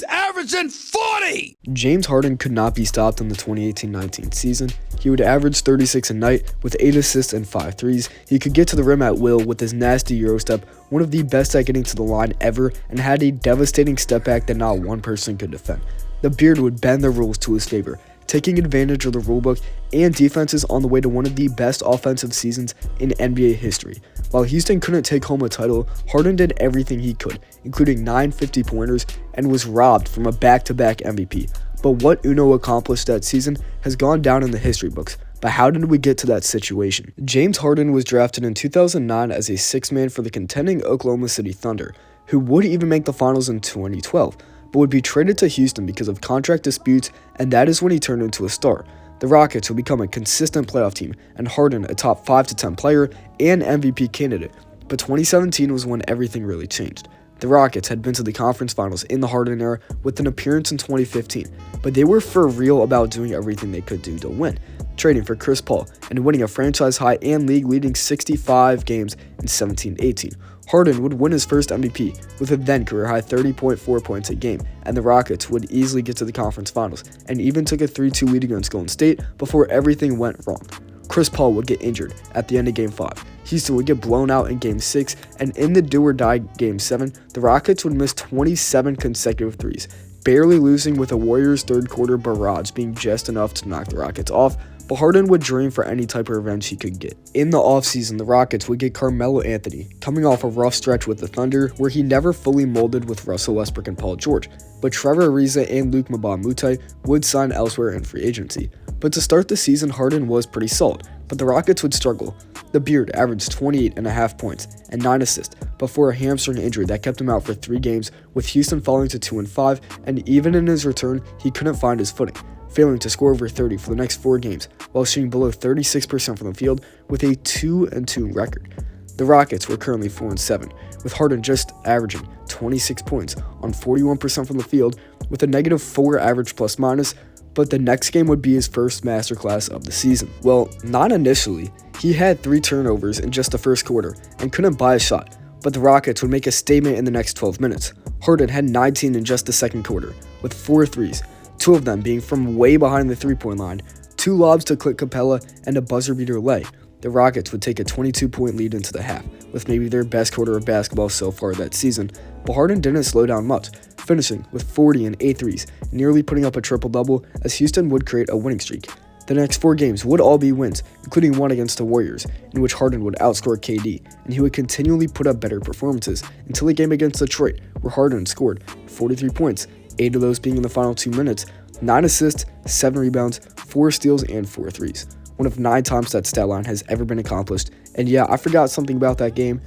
He's averaging 40! James Harden could not be stopped in the 2018-19 season. He would average 36 a night with 8 assists and 5 threes. He could get to the rim at will with his nasty eurostep, one of the best at getting to the line ever, and had a devastating step back that not one person could defend. The beard would bend the rules to his favor, taking advantage of the rulebook and defenses on the way to one of the best offensive seasons in NBA history. While Houston couldn't take home a title, Harden did everything he could, including 9 50-pointers, and was robbed from a back-to-back MVP. But what Uno accomplished that season has gone down in the history books. But how did we get to that situation? James Harden was drafted in 2009 as a sixth man for the contending Oklahoma City Thunder, who would even make the finals in 2012, but would be traded to Houston because of contract disputes, and that is when he turned into a star. The Rockets would become a consistent playoff team, and Harden a top 5 to 10 player and MVP candidate. But 2017 was when everything really changed. The Rockets had been to the conference finals in the Harden era with an appearance in 2015, but they were for real about doing everything they could do to win, trading for Chris Paul and winning a franchise high and league-leading 65 games in 17-18. Harden would win his first MVP with a then career-high 30.4 points a game, and the Rockets would easily get to the conference finals and even took a 3-2 lead against Golden State before everything went wrong. Chris Paul would get injured at the end of Game 5. Houston would get blown out in Game 6, and in the do-or-die Game 7, the Rockets would miss 27 consecutive threes, barely losing with a Warriors third-quarter barrage being just enough to knock the Rockets off, but Harden would dream for any type of revenge he could get. In the offseason, the Rockets would get Carmelo Anthony, coming off a rough stretch with the Thunder where he never fully molded with Russell Westbrook and Paul George, but Trevor Ariza and Luke Mbah a Moute would sign elsewhere in free agency. But to start the season, Harden was pretty solid, but the Rockets would struggle. The Beard averaged 28.5 points and 9 assists before a hamstring injury that kept him out for 3 games, with Houston falling to 2-5, and even in his return, he couldn't find his footing, failing to score over 30 for the next 4 games, while shooting below 36% from the field with a 2-2 record. The Rockets were currently 4-7, with Harden just averaging 26 points on 41% from the field with a -4 average plus-minus, but the next game would be his first masterclass of the season. Well, not initially. He had 3 turnovers in just the first quarter and couldn't buy a shot, but the Rockets would make a statement in the next 12 minutes. Harden had 19 in just the second quarter, with 4 threes, 2 of them being from way behind the 3-point line, 2 lobs to Clint Capella, and a buzzer-beater lay. The Rockets would take a 22-point lead into the half, with maybe their best quarter of basketball so far that season, but Harden didn't slow down much, finishing with 40 and 8 threes, nearly putting up a triple-double as Houston would create a winning streak. The next 4 games would all be wins, including one against the Warriors, in which Harden would outscore KD, and he would continually put up better performances until a game against Detroit, where Harden scored 43 points, 8 of those being in the final 2 minutes, 9 assists, 7 rebounds, 4 steals, and 4 threes. One of 9 times that stat line has ever been accomplished, and yeah, I forgot something about that game.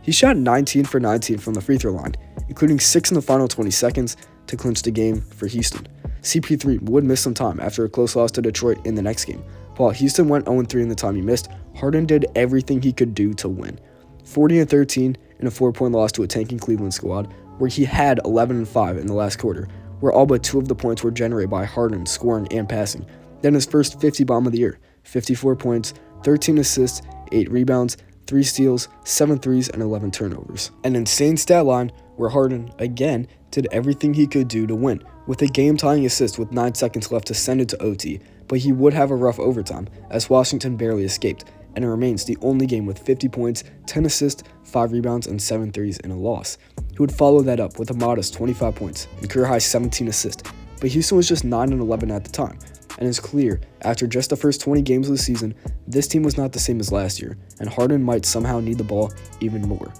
He shot 19 for 19 from the free throw line, including 6 in the final 20 seconds to clinch the game for Houston. CP3 would miss some time after a close loss to Detroit in the next game. While Houston went 0-3 in the time he missed, Harden did everything he could do to win. 40 and 13 in a 4-point loss to a tanking Cleveland squad, where he had 11 and 5 in the last quarter, where all but 2 of the points were generated by Harden scoring and passing. Then his first 50 bomb of the year, 54 points, 13 assists, 8 rebounds, 3 steals, 7 threes, and 11 turnovers. An insane stat line where Harden, again, did everything he could do to win, with a game-tying assist with 9 seconds left to send it to OT, but he would have a rough overtime, as Washington barely escaped, and it remains the only game with 50 points, 10 assists, 5 rebounds, and 7 threes in a loss. He would follow that up with a modest 25 points and career-high 17 assists, but Houston was just 9-11 at the time, and it's clear, after just the first 20 games of the season, this team was not the same as last year, and Harden might somehow need the ball even more.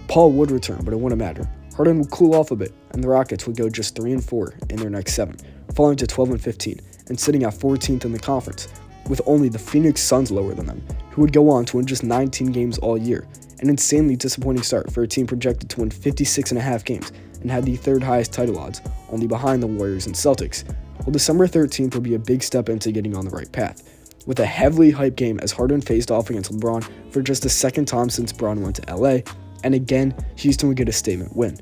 Paul would return, but it wouldn't matter. Harden would cool off a bit, and the Rockets would go just 3-4 in their next 7, falling to 12-15, and sitting at 14th in the conference, with only the Phoenix Suns lower than them, who would go on to win just 19 games all year, an insanely disappointing start for a team projected to win 56.5 games, and had the 3rd highest title odds, only behind the Warriors and Celtics. Well, December 13th would be a big step into getting on the right path, with a heavily hyped game as Harden faced off against LeBron for just the 2nd time since Bron went to LA, and again, Houston would get a statement win.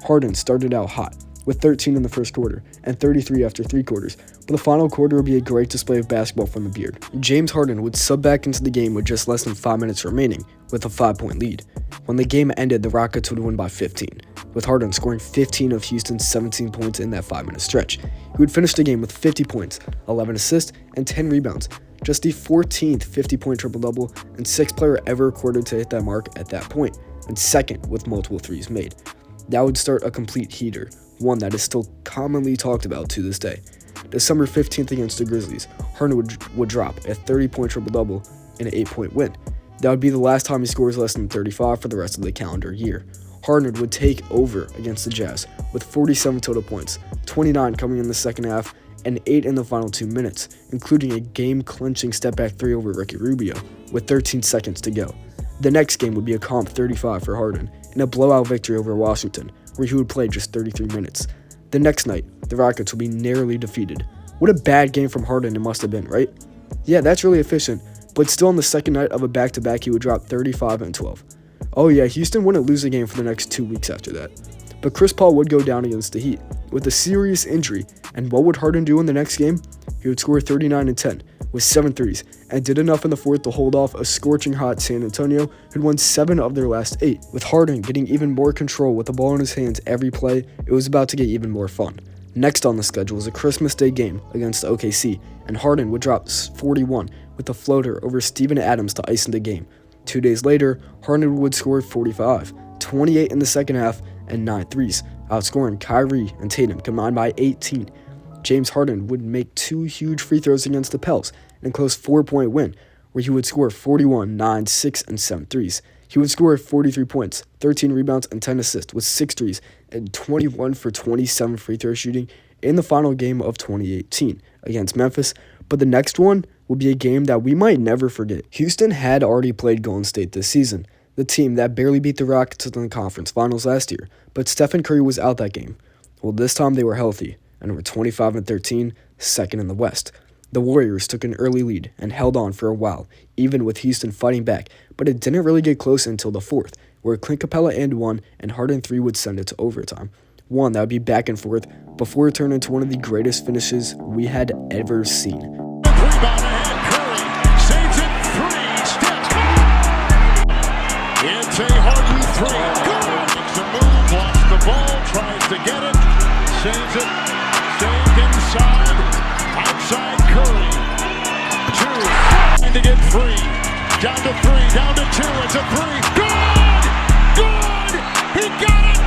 Harden started out hot, with 13 in the first quarter and 33 after 3 quarters, but the final quarter would be a great display of basketball from the Beard. James Harden would sub back into the game with just less than 5 minutes remaining with a 5-point lead. When the game ended, the Rockets would win by 15, with Harden scoring 15 of Houston's 17 points in that 5-minute stretch. He would finish the game with 50 points, 11 assists, and 10 rebounds, just the 14th 50-point triple-double and 6th player ever recorded to hit that mark at that point, and second with multiple threes made. That would start a complete heater, one that is still commonly talked about to this day. December 15th against the Grizzlies, Harden would drop a 30-point triple-double in an 8-point win. That would be the last time he scores less than 35 for the rest of the calendar year. Harden would take over against the Jazz with 47 total points, 29 coming in the second half, and 8 in the final 2 minutes, including a game-clinching step-back 3 over Ricky Rubio with 13 seconds to go. The next game would be a comp 35 for Harden in a blowout victory over Washington, where he would play just 33 minutes. The next night, the Rockets would be narrowly defeated. What a bad game from Harden it must have been, right? Yeah, that's really efficient, but still on the second night of a back-to-back, he would drop 35 and 12. Oh yeah, Houston wouldn't lose a game for the next 2 weeks after that. But Chris Paul would go down against the Heat with a serious injury, and what would Harden do in the next game? He would score 39 and 10 with 7 threes, and did enough in the fourth to hold off a scorching hot San Antonio who'd won 7 of their last 8. With Harden getting even more control with the ball in his hands every play, it was about to get even more fun. Next on the schedule was a Christmas Day game against OKC, and Harden would drop 41 with a floater over Steven Adams to ice in the game. 2 days later, Harden would score 45, 28 in the second half, and 9 threes, outscoring Kyrie and Tatum combined by 18. James Harden would make 2 huge free throws against the Pels in a close 4-point win, where he would score 41, 9, 6, and 7 threes. He would score 43 points, 13 rebounds, and 10 assists with 6 threes and 21 for 27 free throw shooting in the final game of 2018 against Memphis. But the next one will be a game that we might never forget. Houston had already played Golden State this season, the team that barely beat the Rockets in the conference finals last year, but Stephen Curry was out that game. Well, this time they were healthy and were 25 and 13, second in the West. The Warriors took an early lead and held on for a while, even with Houston fighting back, but it didn't really get close until the fourth, where Clint Capella and 1 and Harden 3 would send it to overtime. One that would be back and forth before it turned into one of the greatest finishes we had ever seen. Rebound ahead, Curry saves it, 3 steps. It's a Harden 3. Good. Makes a move, blocks the ball, tries to get it, saves it, saved inside, outside Curry. 2, trying to get 3, down to 3, down to 2, it's a 3. Good! Good! He got it!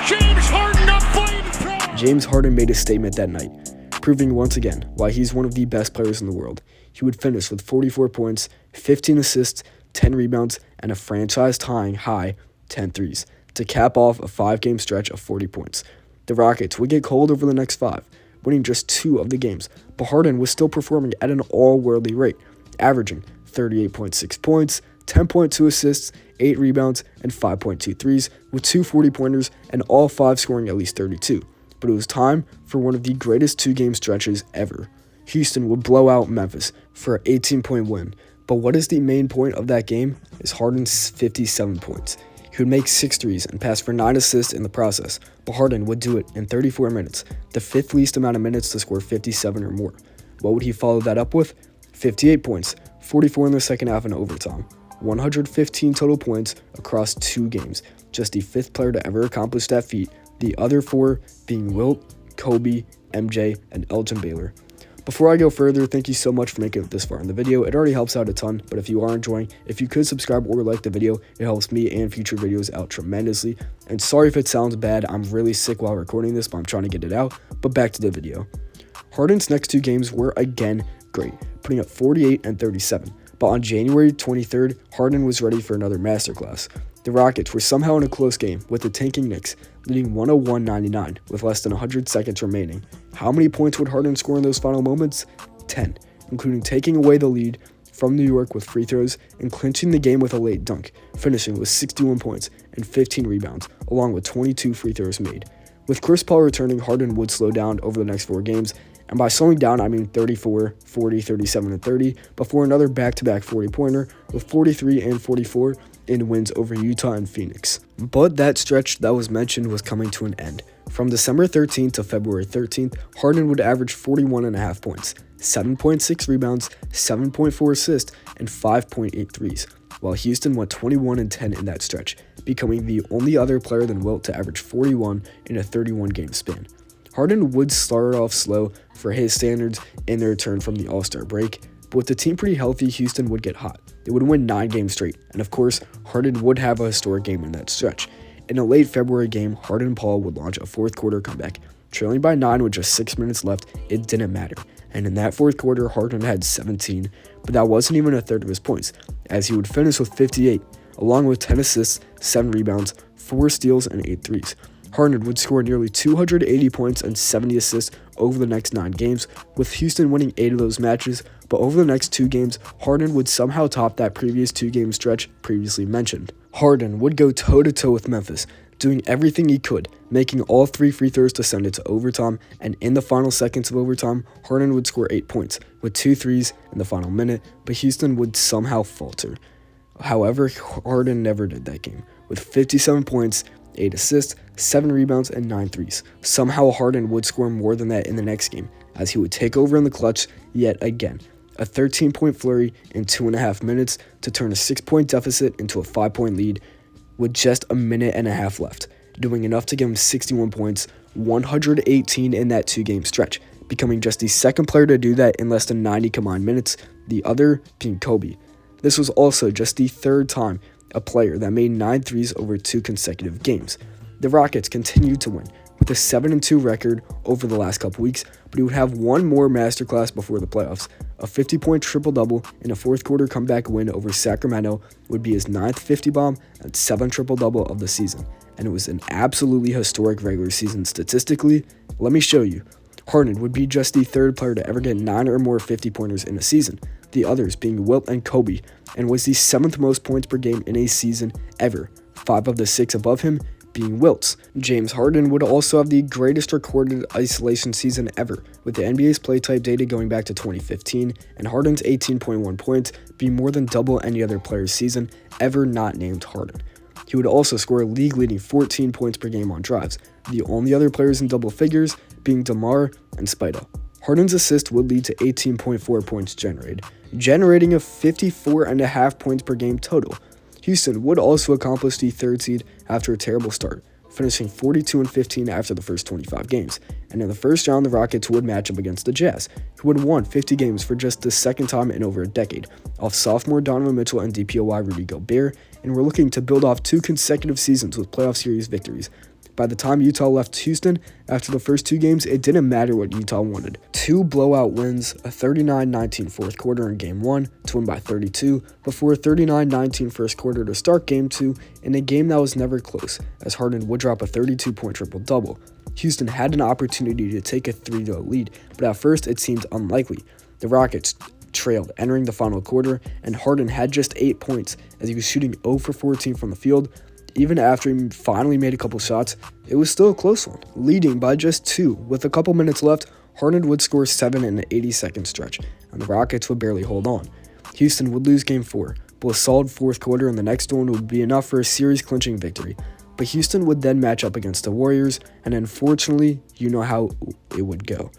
James Harden, a flamethrower! James Harden made a statement that night, proving once again why he's one of the best players in the world. He would finish with 44 points, 15 assists, 10 rebounds, and a franchise-tying high 10 threes to cap off a 5-game stretch of 40 points. The Rockets would get cold over the next 5, winning just 2 of the games, but Harden was still performing at an all-worldly rate, averaging 38.6 points, 10.2 assists, 8 rebounds, and 5.2 threes, with 2 40-pointers and all 5 scoring at least 32. But it was time for one of the greatest 2-game stretches ever. Houston would blow out Memphis for an 18-point win, but what is the main point of that game is Harden's 57 points. He would make 6 threes and pass for 9 assists in the process, but Harden would do it in 34 minutes, the 5th least amount of minutes to score 57 or more. What would he follow that up with? 58 points, 44 in the second half and overtime, 115 total points across 2 games, just the 5th player to ever accomplish that feat, the other 4 being Wilt, Kobe, MJ, and Elgin Baylor. Before I go further, thank you so much for making it this far in the video. It already helps out a ton, but if you are enjoying, if you could subscribe or like the video, it helps me and future videos out tremendously. And sorry if it sounds bad, I'm really sick while recording this, but I'm trying to get it out. But back to the video. Harden's next 2 games were again great, putting up 48 and 37. But on January 23rd, Harden was ready for another masterclass. The Rockets were somehow in a close game with the tanking Knicks, leading 101-99 with less than 100 seconds remaining. How many points would Harden score in those final moments? 10, including taking away the lead from New York with free throws and clinching the game with a late dunk, finishing with 61 points and 15 rebounds, along with 22 free throws made. With Chris Paul returning, Harden would slow down over the next 4 games, and by slowing down, I mean 34, 40, 37, and 30, before another back-to-back 40-pointer with 43 and 44 in wins over Utah and Phoenix. But that stretch that was mentioned was coming to an end. From December 13th to February 13th, Harden would average 41.5 points, 7.6 rebounds, 7.4 assists, and 5.8 threes, while Houston went 21-10 in that stretch, becoming the only other player than Wilt to average 41 in a 31-game span. Harden would start off slow for his standards in their return from the All-Star break, but with the team pretty healthy, Houston would get hot. They would win 9 games straight, and of course, Harden would have a historic game in that stretch. In a late February game, Harden and Paul would launch a fourth quarter comeback. Trailing by 9 with just 6 minutes left, it didn't matter. And in that fourth quarter, Harden had 17, but that wasn't even a third of his points, as he would finish with 58, along with 10 assists, 7 rebounds, 4 steals, and 8 threes. Harden would score nearly 280 points and 70 assists over the next 9 games, with Houston winning 8 of those matches, but over the next 2 games, Harden would somehow top that previous 2-game stretch previously mentioned. Harden would go toe-to-toe with Memphis, doing everything he could, making all 3 free throws to send it to overtime, and in the final seconds of overtime, Harden would score 8 points, with 2 threes in the final minute, but Houston would somehow falter. However, Harden never did that game, with 57 points, 8 assists, 7 rebounds, and 9 threes. Somehow Harden would score more than that in the next game, as he would take over in the clutch yet again. A 13-point flurry in 2.5 minutes to turn a 6-point deficit into a 5-point lead with just a minute and a half left, doing enough to give him 61 points, 118 in that 2-game stretch, becoming just the second player to do that in less than 90 combined minutes, the other being Kobe. This was also just the 3rd time a player that made 9 threes over 2 consecutive games. The Rockets continued to win, with a 7-2 record over the last couple weeks, but he would have one more masterclass before the playoffs. A 50-point triple-double in a fourth-quarter comeback win over Sacramento would be his 9th 50-bomb and 7th triple-double of the season, and it was an absolutely historic regular season statistically. Let me show you. Harden would be just the 3rd player to ever get 9 or more 50-pointers in a season, the others being Wilt and Kobe, and was the 7th most points per game in a season ever, 5 of the 6 above him being Wilt's. James Harden would also have the greatest recorded isolation season ever, with the NBA's play type data going back to 2015, and Harden's 18.1 points being more than double any other player's season ever not named Harden. He would also score a league-leading 14 points per game on drives, the only other players in double figures being DeMar and Spida. Harden's assist would lead to 18.4 points generating a 54.5 points per game total. Houston would also accomplish the 3rd seed after a terrible start, finishing 42-15 after the first 25 games, and in the first round the Rockets would match up against the Jazz, who had won 50 games for just the 2nd time in over a decade, off sophomore Donovan Mitchell and DPOY Rudy Gobert, and were looking to build off 2 consecutive seasons with playoff series victories. By the time Utah left Houston after the first 2 games, it didn't matter what Utah wanted. 2 blowout wins, a 39-19 fourth quarter in Game 1 to win by 32, before a 39-19 first quarter to start Game 2 in a game that was never close, as Harden would drop a 32-point triple-double. Houston had an opportunity to take a 3-0 lead, but at first it seemed unlikely. The Rockets trailed entering the final quarter, and Harden had just 8 points as he was shooting 0 for 14 from the field. Even after he finally made a couple shots, it was still a close one. Leading by just 2 with a couple minutes left, Harden would score 7 in an 80-second stretch, and the Rockets would barely hold on. Houston would lose Game 4, but a solid fourth quarter in the next one would be enough for a series-clinching victory. But Houston would then match up against the Warriors, and unfortunately, you know how it would go.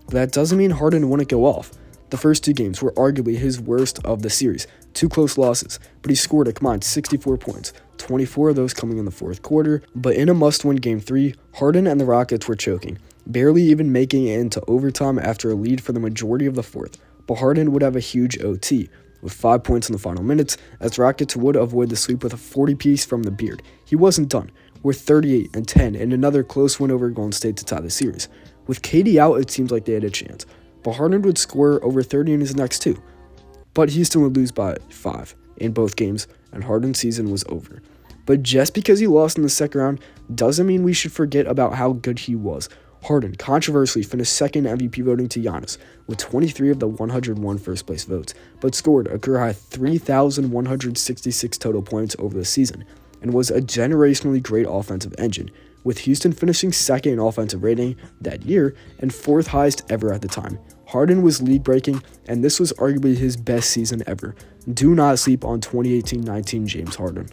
But that doesn't mean Harden wouldn't go off. The first 2 games were arguably his worst of the series, 2 close losses, but he scored a combined 64 points, 24 of those coming in the fourth quarter. But in a must-win Game 3, Harden and the Rockets were choking, barely even making it into overtime after a lead for the majority of the fourth. But Harden would have a huge OT, with 5 points in the final minutes, as the Rockets would avoid the sweep with a 40-piece from the Beard. He wasn't done, with 38-10 and another close win over Golden State to tie the series. With KD out, it seems like they had a chance, but Harden would score over 30 in his next 2. But Houston would lose by 5 in both games, and Harden's season was over. But just because he lost in the second round doesn't mean we should forget about how good he was. Harden controversially finished second MVP voting to Giannis with 23 of the 101 first-place votes, but scored a career-high 3,166 total points over the season, and was a generationally great offensive engine, with Houston finishing second in offensive rating that year and 4th highest ever at the time. Harden was league-breaking, and this was arguably his best season ever. Do not sleep on 2018-19 James Harden.